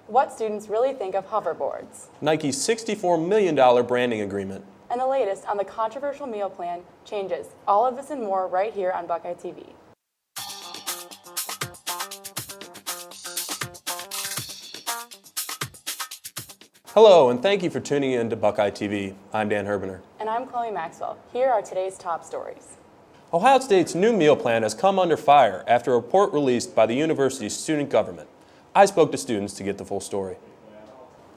what students really think of hoverboards, Nike's $64 million branding agreement, and the latest on the controversial meal plan changes. All of this and more right here on Buckeye TV. Hello, and thank you for tuning in to Buckeye TV. I'm Dan Herbener. And I'm Chloe Maxwell. Here are today's top stories. Ohio State's new meal plan has come under fire after a report released by the university's student government. I spoke to students to get the full story.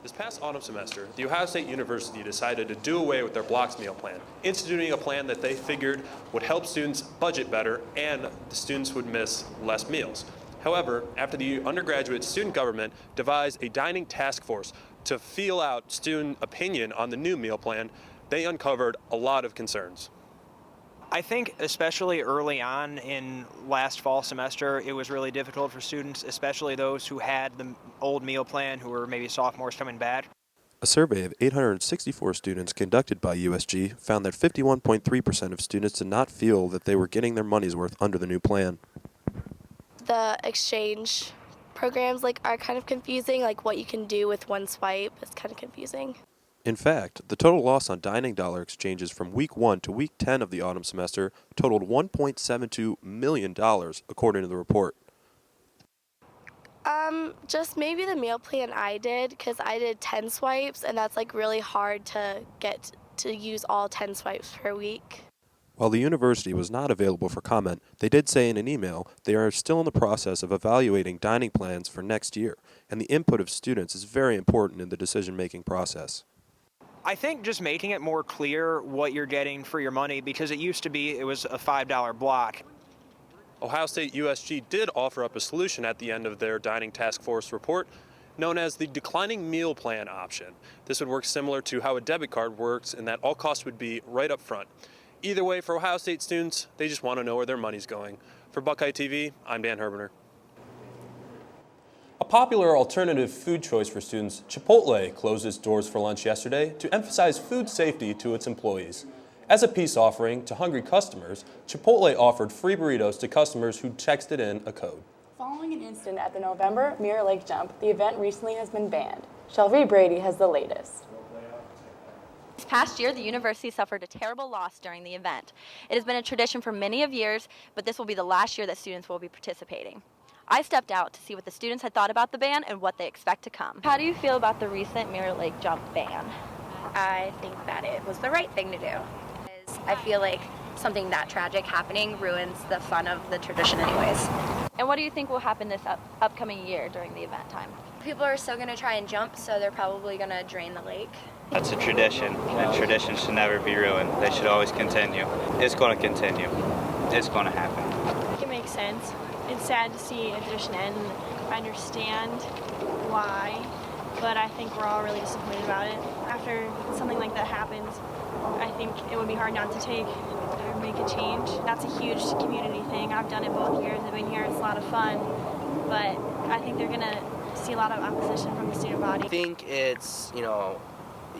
This past autumn semester, the Ohio State University decided to do away with their blocks meal plan, instituting a plan that they figured would help students budget better and the students would miss less meals. However, after the undergraduate student government devised a dining task force to feel out student opinion on the new meal plan, they uncovered a lot of concerns. I think especially early on in last fall semester, it was really difficult for students, especially those who had the old meal plan, who were maybe sophomores coming back. A survey of 864 students conducted by USG found that 51.3% of students did not feel that they were getting their money's worth under the new plan. The exchange programs are kind of confusing, what you can do with one swipe is kind of confusing. In fact, the total loss on dining dollar exchanges from week 1 to week 10 of the autumn semester totaled $1.72 million, according to the report. Just maybe the meal plan I did, because I did 10 swipes, and that's really hard to get to use all 10 swipes per week. While the university was not available for comment, they did say in an email they are still in the process of evaluating dining plans for next year, and the input of students is very important in the decision-making process. I think just making it more clear what you're getting for your money, because it used to be it was a $5 block. Ohio State USG did offer up a solution at the end of their dining task force report, known as the declining meal plan option. This would work similar to how a debit card works in that all costs would be right up front. Either way, for Ohio State students, they just want to know where their money's going. For Buckeye TV, I'm Dan Herbener. A popular alternative food choice for students, Chipotle closed its doors for lunch yesterday to emphasize food safety to its employees. As a peace offering to hungry customers, Chipotle offered free burritos to customers who texted in a code. Following an incident at the November Mirror Lake Jump, the event recently has been banned. Shelby Brady has the latest. This past year, the university suffered a terrible loss during the event. It has been a tradition for many of years, but this will be the last year that students will be participating. I stepped out to see what the students had thought about the ban and what they expect to come. How do you feel about the recent Mirror Lake Jump ban? I think that it was the right thing to do. I feel like something that tragic happening ruins the fun of the tradition anyways. And what do you think will happen this upcoming year during the event time? People are still going to try and jump, so they're probably going to drain the lake. That's a tradition, and traditions should never be ruined. They should always continue. It's going to continue. It's going to happen. I think it makes sense. It's sad to see a tradition end. I understand why, but I think we're all really disappointed about it. After something like that happens, I think it would be hard not to take or make a change. That's a huge community thing. I've done it both years. I've been here. It's a lot of fun, but I think they're going to see a lot of opposition from the student body. I think it's,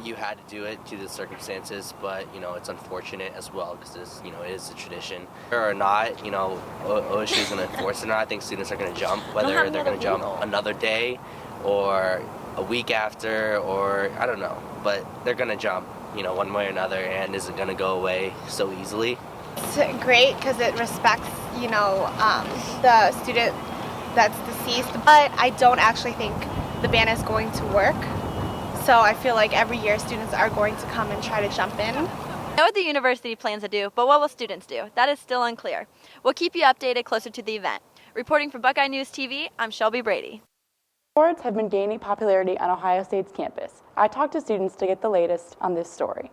you had to do it due to the circumstances, but, it's unfortunate as well because, it is a tradition. Whether or not, OSU is going to enforce it or not, I think students are going to jump, whether they're going to jump another day or a week after or I don't know, but they're going to jump, one way or another, and isn't going to go away so easily. It's great because it respects, the student that's deceased, but I don't actually think the ban is going to work. So I feel like every year students are going to come and try to jump in. I know what the university plans to do, but what will students do? That is still unclear. We'll keep you updated closer to the event. Reporting for Buckeye News TV, I'm Shelby Brady. Hoverboards have been gaining popularity on Ohio State's campus. I talked to students to get the latest on this story.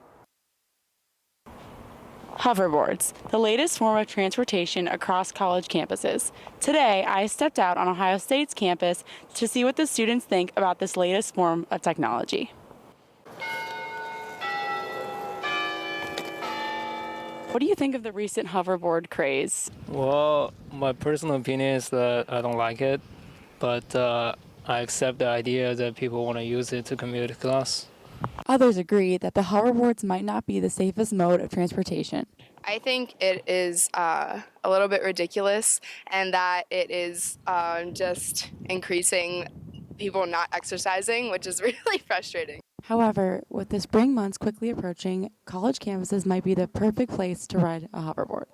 Hoverboards, the latest form of transportation across college campuses. Today, I stepped out on Ohio State's campus to see what the students think about this latest form of technology. What do you think of the recent hoverboard craze? Well, my personal opinion is that I don't like it, but I accept the idea that people want to use it to commute to class. Others agree that the hoverboards might not be the safest mode of transportation. I think it is a little bit ridiculous and that it is just increasing people not exercising, which is really frustrating. However, with the spring months quickly approaching, college campuses might be the perfect place to ride a hoverboard.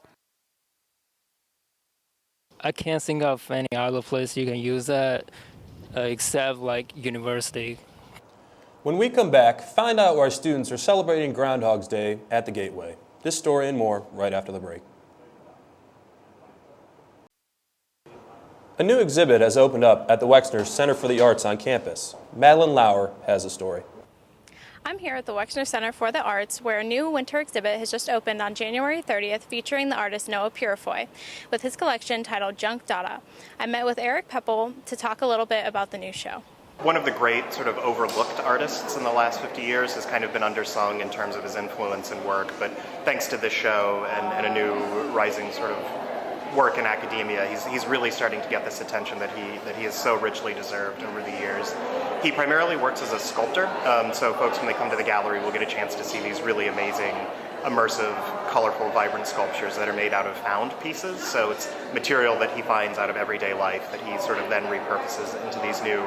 I can't think of any other place you can use that except like university. When we come back, find out why students are celebrating Groundhog's Day at the Gateway. This story and more right after the break. A new exhibit has opened up at the Wexner Center for the Arts on campus. Madeline Lauer has a story. I'm here at the Wexner Center for the Arts, where a new winter exhibit has just opened on January 30th featuring the artist Noah Purifoy with his collection titled Junk Data. I met with Eric Peppel to talk a little bit about the new show. One of the great sort of overlooked artists in the last 50 years has kind of been undersung in terms of his influence and work, but thanks to this show and a new rising sort of work in academia, he's really starting to get this attention that he has so richly deserved over the years. He primarily works as a sculptor, so folks when they come to the gallery will get a chance to see these really amazing, immersive, colorful, vibrant sculptures that are made out of found pieces. So it's material that he finds out of everyday life that he sort of then repurposes into these new,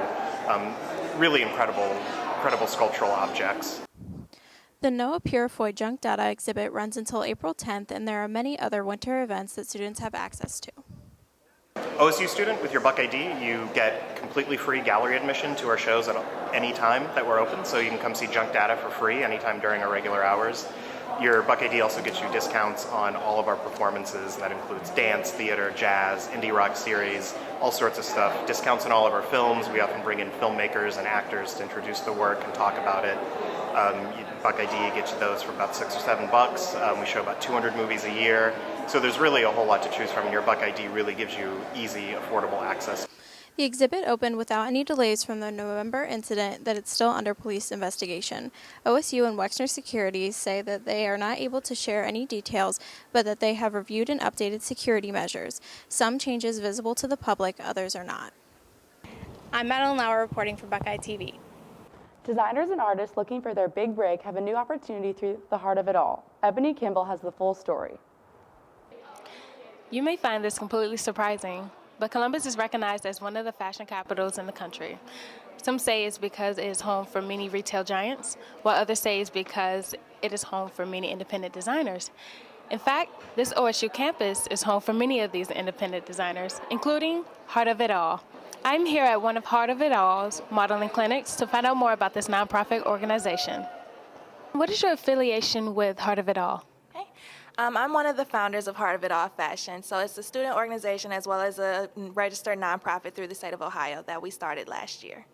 really incredible sculptural objects. The Noah Purifoy Junk Data exhibit runs until April 10th, and there are many other winter events that students have access to. OSU student with your Buckeye D, you get completely free gallery admission to our shows at any time that we're open, so you can come see Junk Data for free anytime during our regular hours. Your Buckeye D also gets you discounts on all of our performances. That includes dance, theater, jazz, indie rock series, all sorts of stuff. Discounts on all of our films. We often bring in filmmakers and actors to introduce the work and talk about it. Buckeye D gets you those for about $6 or $7. We show about 200 movies a year. So there's really a whole lot to choose from, and your Buckeye D really gives you easy, affordable access. The exhibit opened without any delays from the November incident that it's still under police investigation. OSU and Wexner Security say that they are not able to share any details, but that they have reviewed and updated security measures. Some changes visible to the public, others are not. I'm Madeline Lauer reporting for Buckeye TV. Designers and artists looking for their big break have a new opportunity through the heart of it all. Ebony Kimball has the full story. You may find this completely surprising, but Columbus is recognized as one of the fashion capitals in the country. Some say it's because it is home for many retail giants, while others say it's because it is home for many independent designers. In fact, this OSU campus is home for many of these independent designers, including Heart of It All. I'm here at one of Heart of It All's modeling clinics to find out more about this nonprofit organization. What is your affiliation with Heart of It All? I'm one of the founders of Heart of It All Fashion. So it's a student organization as well as a registered nonprofit through the state of Ohio that we started last year.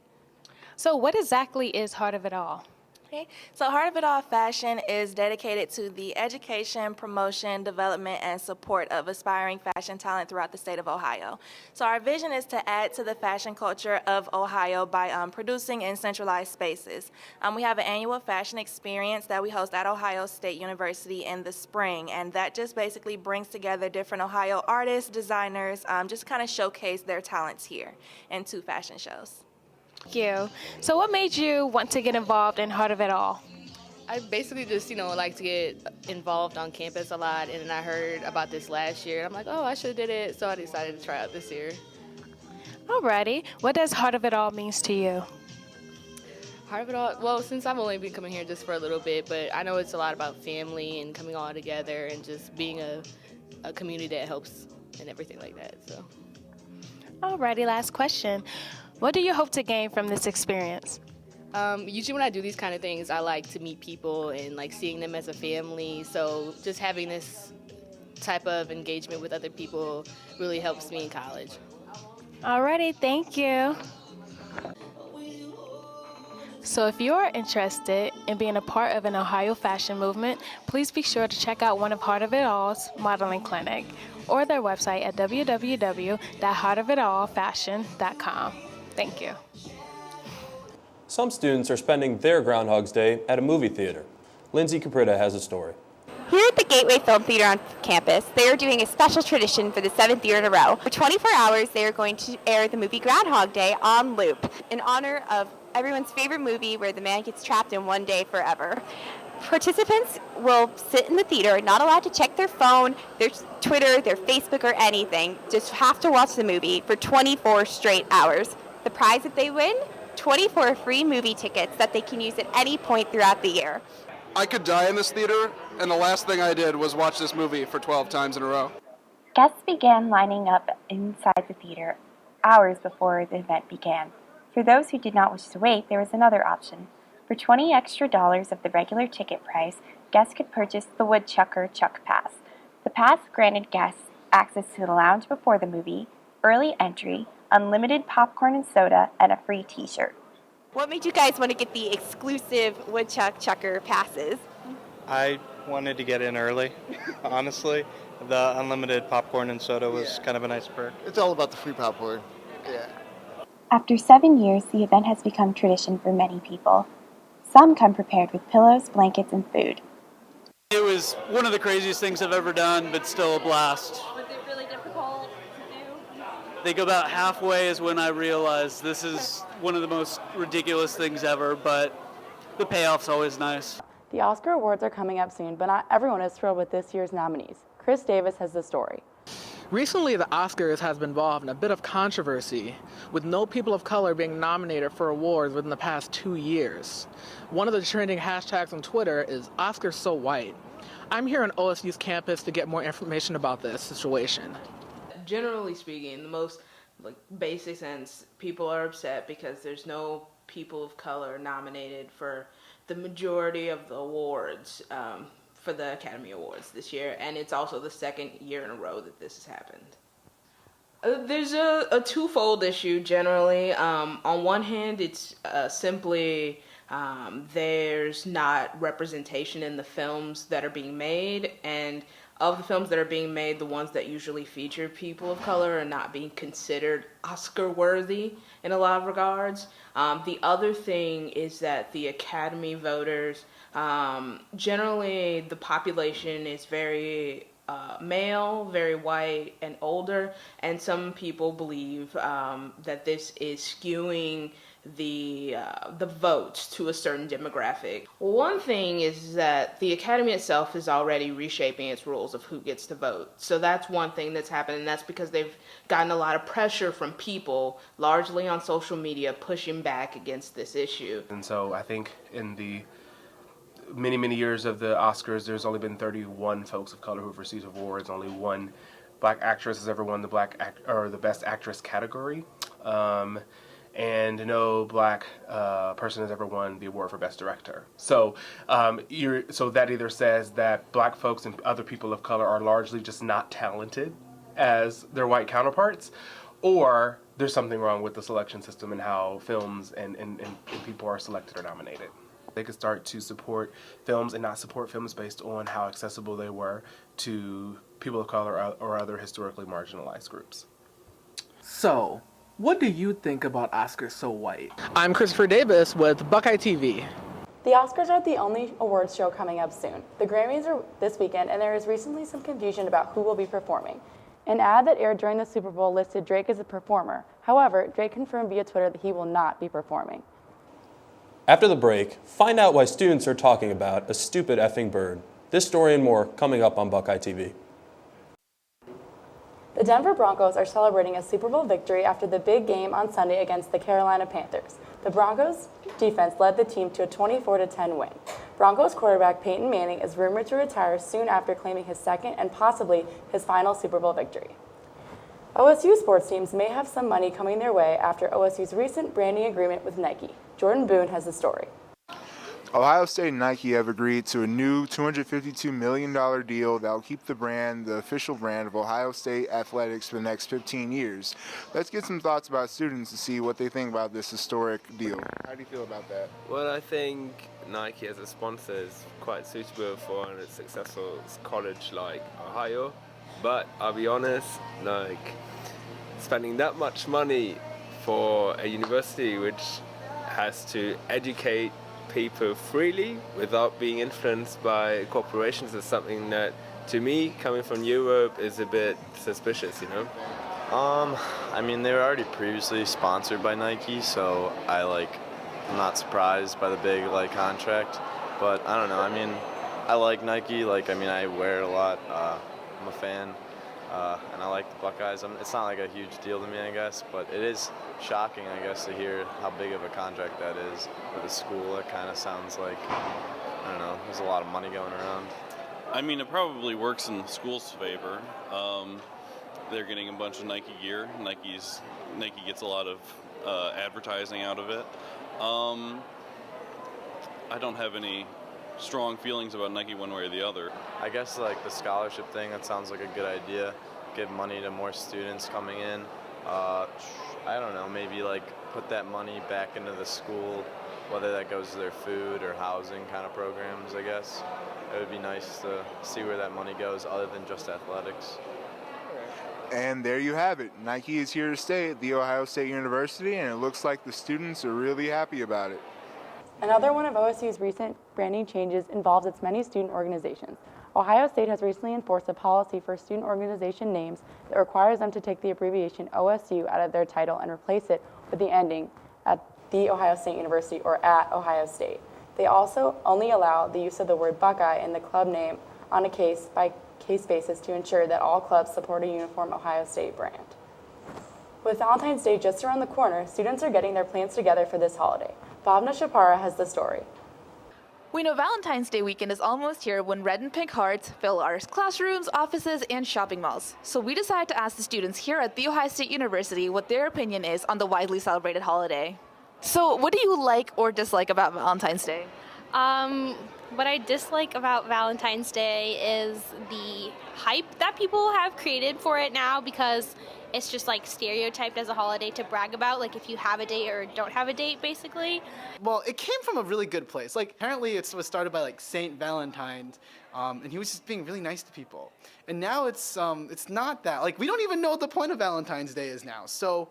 So what exactly is Heart of It All? Okay. So Heart of It All Fashion is dedicated to the education, promotion, development, and support of aspiring fashion talent throughout the state of Ohio. So our vision is to add to the fashion culture of Ohio by producing in centralized spaces. We have an annual fashion experience that we host at Ohio State University in the spring, and that just basically brings together different Ohio artists, designers, just kind of showcase their talents here in 2 fashion shows. Thank you. So what made you want to get involved in Heart of It All? I basically just, like to get involved on campus a lot, and then I heard about this last year. I'm like, oh, I should have did it, so I decided to try out this year. Alrighty. What does Heart of It All means to you? Heart of It All, well, since I've only been coming here just for a little bit, but I know it's a lot about family and coming all together and just being a community that helps and everything like that. So. Alrighty, last question. What do you hope to gain from this experience? Usually when I do these kind of things, I like to meet people and seeing them as a family. So just having this type of engagement with other people really helps me in college. Alrighty, thank you. So if you are interested in being a part of an Ohio fashion movement, please be sure to check out one of Heart of It All's modeling clinic or their website at www.heartofitallfashion.com. Thank you. Some students are spending their Groundhog's Day at a movie theater. Lindsay Caprita has a story. Here at the Gateway Film Theater on campus, they are doing a special tradition for the 7th year in a row. For 24 hours, they are going to air the movie Groundhog Day on loop in honor of everyone's favorite movie where the man gets trapped in one day forever. Participants will sit in the theater, not allowed to check their phone, their Twitter, their Facebook, or anything. Just have to watch the movie for 24 straight hours. The prize if they win, 24 free movie tickets that they can use at any point throughout the year. I could die in this theater, and the last thing I did was watch this movie for 12 times in a row. Guests began lining up inside the theater hours before the event began. For those who did not wish to wait, there was another option. For $20 extra of the regular ticket price, guests could purchase the Woodchucker Chuck Pass. The pass granted guests access to the lounge before the movie, early entry, unlimited popcorn and soda, and a free t-shirt. What made you guys want to get the exclusive Woodchucker passes? I wanted to get in early, honestly. The unlimited popcorn and soda was kind of a nice perk. It's all about the free popcorn. Yeah. After 7 years, the event has become tradition for many people. Some come prepared with pillows, blankets, and food. It was one of the craziest things I've ever done, but still a blast. Was it really difficult to do? I think about halfway is when I realized this is one of the most ridiculous things ever, but the payoff's always nice. The Oscar awards are coming up soon, but not everyone is thrilled with this year's nominees. Chris Davis has the story. Recently, the Oscars has been involved in a bit of controversy, with no people of color being nominated for awards within the past 2 years. One of the trending hashtags on Twitter is Oscars So White. I'm here on OSU's campus to get more information about this situation. Generally speaking, in the most basic sense, people are upset because there's no people of color nominated for the majority of the awards for the Academy Awards this year, and it's also the second year in a row that this has happened. There's a twofold issue generally. On one hand, it's simply there's not representation in the films that are being made, and of the films that are being made, the ones that usually feature people of color are not being considered Oscar-worthy in a lot of regards. The other thing is that the Academy voters, generally the population is very male, very white, and older, and some people believe that this is skewing the votes to a certain demographic. One thing is that the Academy itself is already reshaping its rules of who gets to vote. So that's one thing that's happened, and that's because they've gotten a lot of pressure from people, largely on social media, pushing back against this issue. And so I think in the many years of the Oscars, there's only been 31 folks of color who've received awards. Only one black actress has ever won the Best Actress category. And no black person has ever won the award for Best Director. So, so that either says that black folks and other people of color are largely just not talented as their white counterparts, or there's something wrong with the selection system and how films and people are selected or nominated. They could start to support films and not support films based on how accessible they were to people of color or other historically marginalized groups. So, what do you think about Oscars So White? I'm Christopher Davis with Buckeye TV. The Oscars are the only awards show coming up soon. The Grammys are this weekend, and there is recently some confusion about who will be performing. An ad that aired during the Super Bowl listed Drake as a performer. However, Drake confirmed via Twitter that he will not be performing. After the break, find out why students are talking about a stupid effing bird. This story and more coming up on Buckeye TV. The Denver Broncos are celebrating a Super Bowl victory after the big game on Sunday against the Carolina Panthers. The Broncos defense led the team to a 24-10 win. Broncos quarterback Peyton Manning is rumored to retire soon after claiming his second and possibly his final Super Bowl victory. OSU sports teams may have some money coming their way after OSU's recent branding agreement with Nike. Jordan Boone has the story. Ohio State and Nike have agreed to a new $252 million deal that will keep the brand, the official brand of Ohio State athletics for the next 15 years. Let's get some thoughts about students to see what they think about this historic deal. How do you feel about that? Well, I think Nike as a sponsor is quite suitable for a successful college like Ohio. But I'll be honest, spending that much money for a university which has to educate people freely without being influenced by corporations is something that, to me, coming from Europe, is a bit suspicious, you know? I mean, they were already previously sponsored by Nike, so I'm not surprised by the big contract. But I don't know. I mean, I like Nike. I wear it a lot. I'm a fan. and I like the Buckeyes. It's not like a huge deal to me, I guess, but it is shocking, I guess, to hear how big of a contract that is for the school. It kind of sounds like, I don't know, there's a lot of money going around. I mean, it probably works in the school's favor. They're getting a bunch of Nike gear. Nike gets a lot of advertising out of it. I don't have any strong feelings about Nike one way or the other. I guess like the scholarship thing, that sounds like a good idea. Give money to more students coming in. I don't know, maybe like put that money back into the school, whether that goes to their food or housing kind of programs, I guess. It would be nice to see where that money goes other than just athletics. And there you have it. Nike is here to stay at The Ohio State University, and it looks like the students are really happy about it. Another one of OSU's recent branding changes involves its many student organizations. Ohio State has recently enforced a policy for student organization names that requires them to take the abbreviation OSU out of their title and replace it with the ending at The Ohio State University or at Ohio State. They also only allow the use of the word Buckeye in the club name on a case-by-case basis to ensure that all clubs support a uniform Ohio State brand. With Valentine's Day just around the corner, students are getting their plans together for this holiday. Bhavna Chapara has the story. We know Valentine's Day weekend is almost here when red and pink hearts fill our classrooms, offices, and shopping malls. So we decided to ask the students here at The Ohio State University what their opinion is on the widely celebrated holiday. So what do you like or dislike about Valentine's Day? What I dislike about Valentine's Day is the hype that people have created for it now, because it's just like stereotyped as a holiday to brag about, like if you have a date or don't have a date, basically. Well, it came from a really good place. Like, apparently it was started by like Saint Valentine, and he was just being really nice to people. And now it's not that. Like, we don't even know what the point of Valentine's Day is now. So,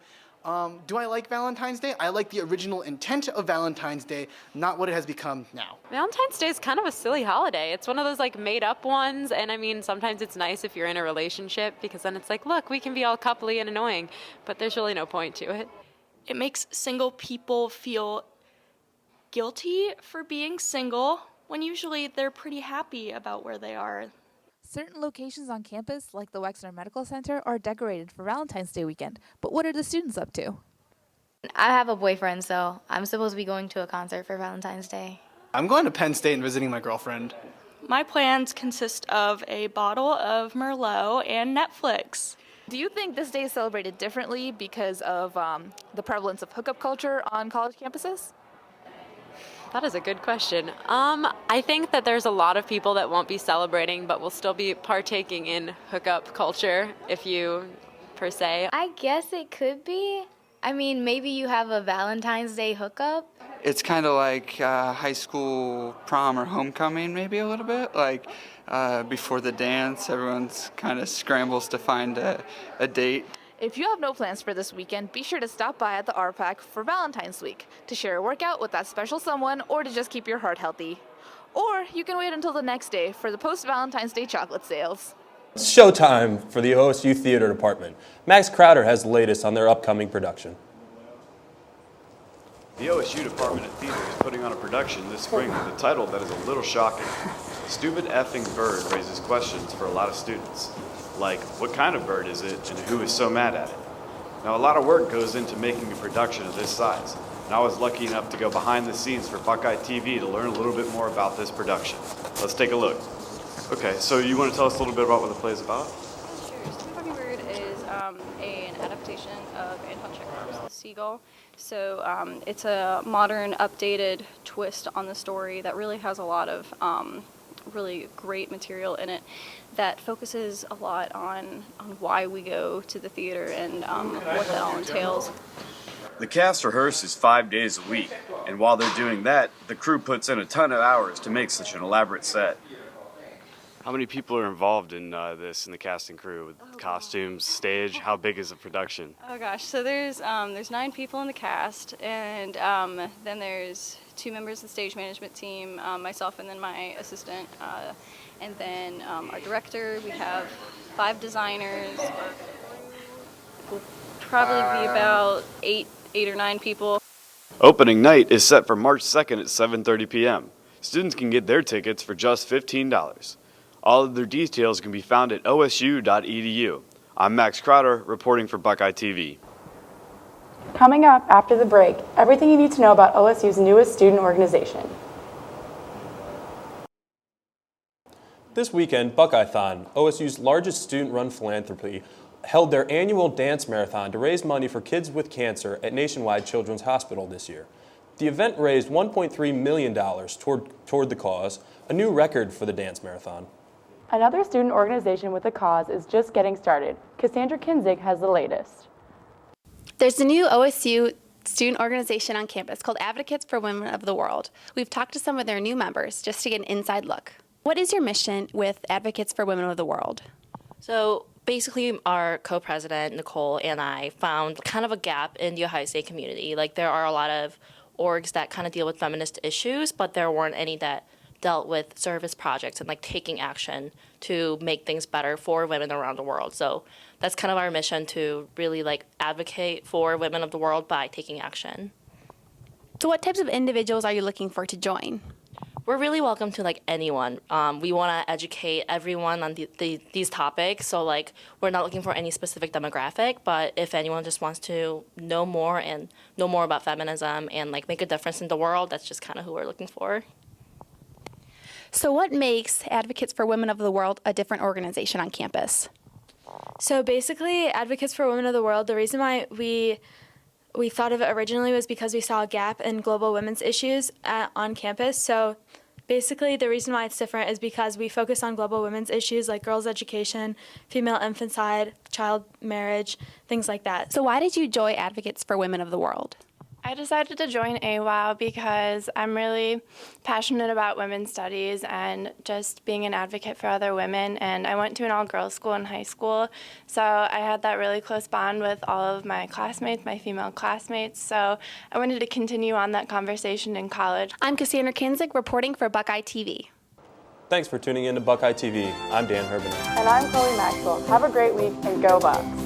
do I like Valentine's Day? I like the original intent of Valentine's Day, not what it has become now. Valentine's Day is kind of a silly holiday. It's one of those like made up ones, and I mean sometimes it's nice if you're in a relationship because then it's like, look, we can be all coupley and annoying, but there's really no point to it. It makes single people feel guilty for being single when usually they're pretty happy about where they are. Certain locations on campus, like the Wexner Medical Center, are decorated for Valentine's Day weekend. But what are the students up to? I have a boyfriend, so I'm supposed to be going to a concert for Valentine's Day. I'm going to Penn State and visiting my girlfriend. My plans consist of a bottle of Merlot and Netflix. Do you think this day is celebrated differently because of the prevalence of hookup culture on college campuses? That is a good question. I think that there's a lot of people that won't be celebrating, but will still be partaking in hookup culture, if you, per se. I guess it could be. I mean, maybe you have a Valentine's Day hookup. It's kind of like high school prom or homecoming, maybe a little bit. Like before the dance, everyone's kind of scrambles to find a date. If you have no plans for this weekend, be sure to stop by at the RPAC for Valentine's Week to share a workout with that special someone or to just keep your heart healthy. Or you can wait until the next day for the post-Valentine's Day chocolate sales. It's showtime for the OSU Theater Department. Max Crowder has the latest on their upcoming production. The OSU Department of Theater is putting on a production this spring with a title that is a little shocking. Stupid Effing Bird raises questions for a lot of students. Like, what kind of bird is it, and who is so mad at it? Now, a lot of work goes into making a production of this size, and I was lucky enough to go behind the scenes for Buckeye TV to learn a little bit more about this production. Let's take a look. Okay, so you want to tell us a little bit about what the play is about? Sure. Stupid Effing Bird is an adaptation of Anton Chekhov's The Seagull. So it's a modern, updated twist on the story that really has a lot of really great material in it that focuses a lot on why we go to the theater and what that all entails. The cast rehearses 5 days a week, and while they're doing that, the crew puts in a ton of hours to make such an elaborate set. How many people are involved in this, in the casting crew, with costumes, stage? How big is the production? Oh gosh, so there's 9 people in the cast, and then there's 2 members of the stage management team, myself and then my assistant, and then our director. We have 5 designers. We'll probably be about 8 or 9 people. Opening night is set for March 2nd at 7:30 p.m. Students can get their tickets for just $15. All of their details can be found at osu.edu. I'm Max Crowder, reporting for Buckeye TV. Coming up after the break, everything you need to know about OSU's newest student organization. This weekend, Buckeye-thon, OSU's largest student-run philanthropy, held their annual dance marathon to raise money for kids with cancer at Nationwide Children's Hospital this year. The event raised $1.3 million toward the cause, a new record for the dance marathon. Another student organization with a cause is just getting started. Cassandra Kinzig has the latest. There's a new OSU student organization on campus called Advocates for Women of the World. We've talked to some of their new members just to get an inside look. What is your mission with Advocates for Women of the World? So basically our co-president, Nicole, and I found kind of a gap in the Ohio State community. Like there are a lot of orgs that kind of deal with feminist issues, but there weren't any that dealt with service projects and like taking action to make things better for women around the world. So that's kind of our mission, to really like advocate for women of the world by taking action. So what types of individuals are you looking for to join? We're really welcome to like anyone. We want to educate everyone on these topics. So like we're not looking for any specific demographic, but if anyone just wants to know more and know more about feminism and like make a difference in the world, that's just kind of who we're looking for. So what makes Advocates for Women of the World a different organization on campus? So basically, Advocates for Women of the World, the reason why we thought of it originally was because we saw a gap in global women's issues on campus. So basically, the reason why it's different is because we focus on global women's issues like girls' education, female infanticide, child marriage, things like that. So why did you join Advocates for Women of the World? I decided to join AWOW because I'm really passionate about women's studies and just being an advocate for other women. And I went to an all-girls school in high school, so I had that really close bond with all of my classmates, my female classmates. So I wanted to continue on that conversation in college. I'm Cassandra Kinzig reporting for Buckeye TV. Thanks for tuning in to Buckeye TV. I'm Dan Herbener. And I'm Chloe Maxwell. Have a great week and go Bucks.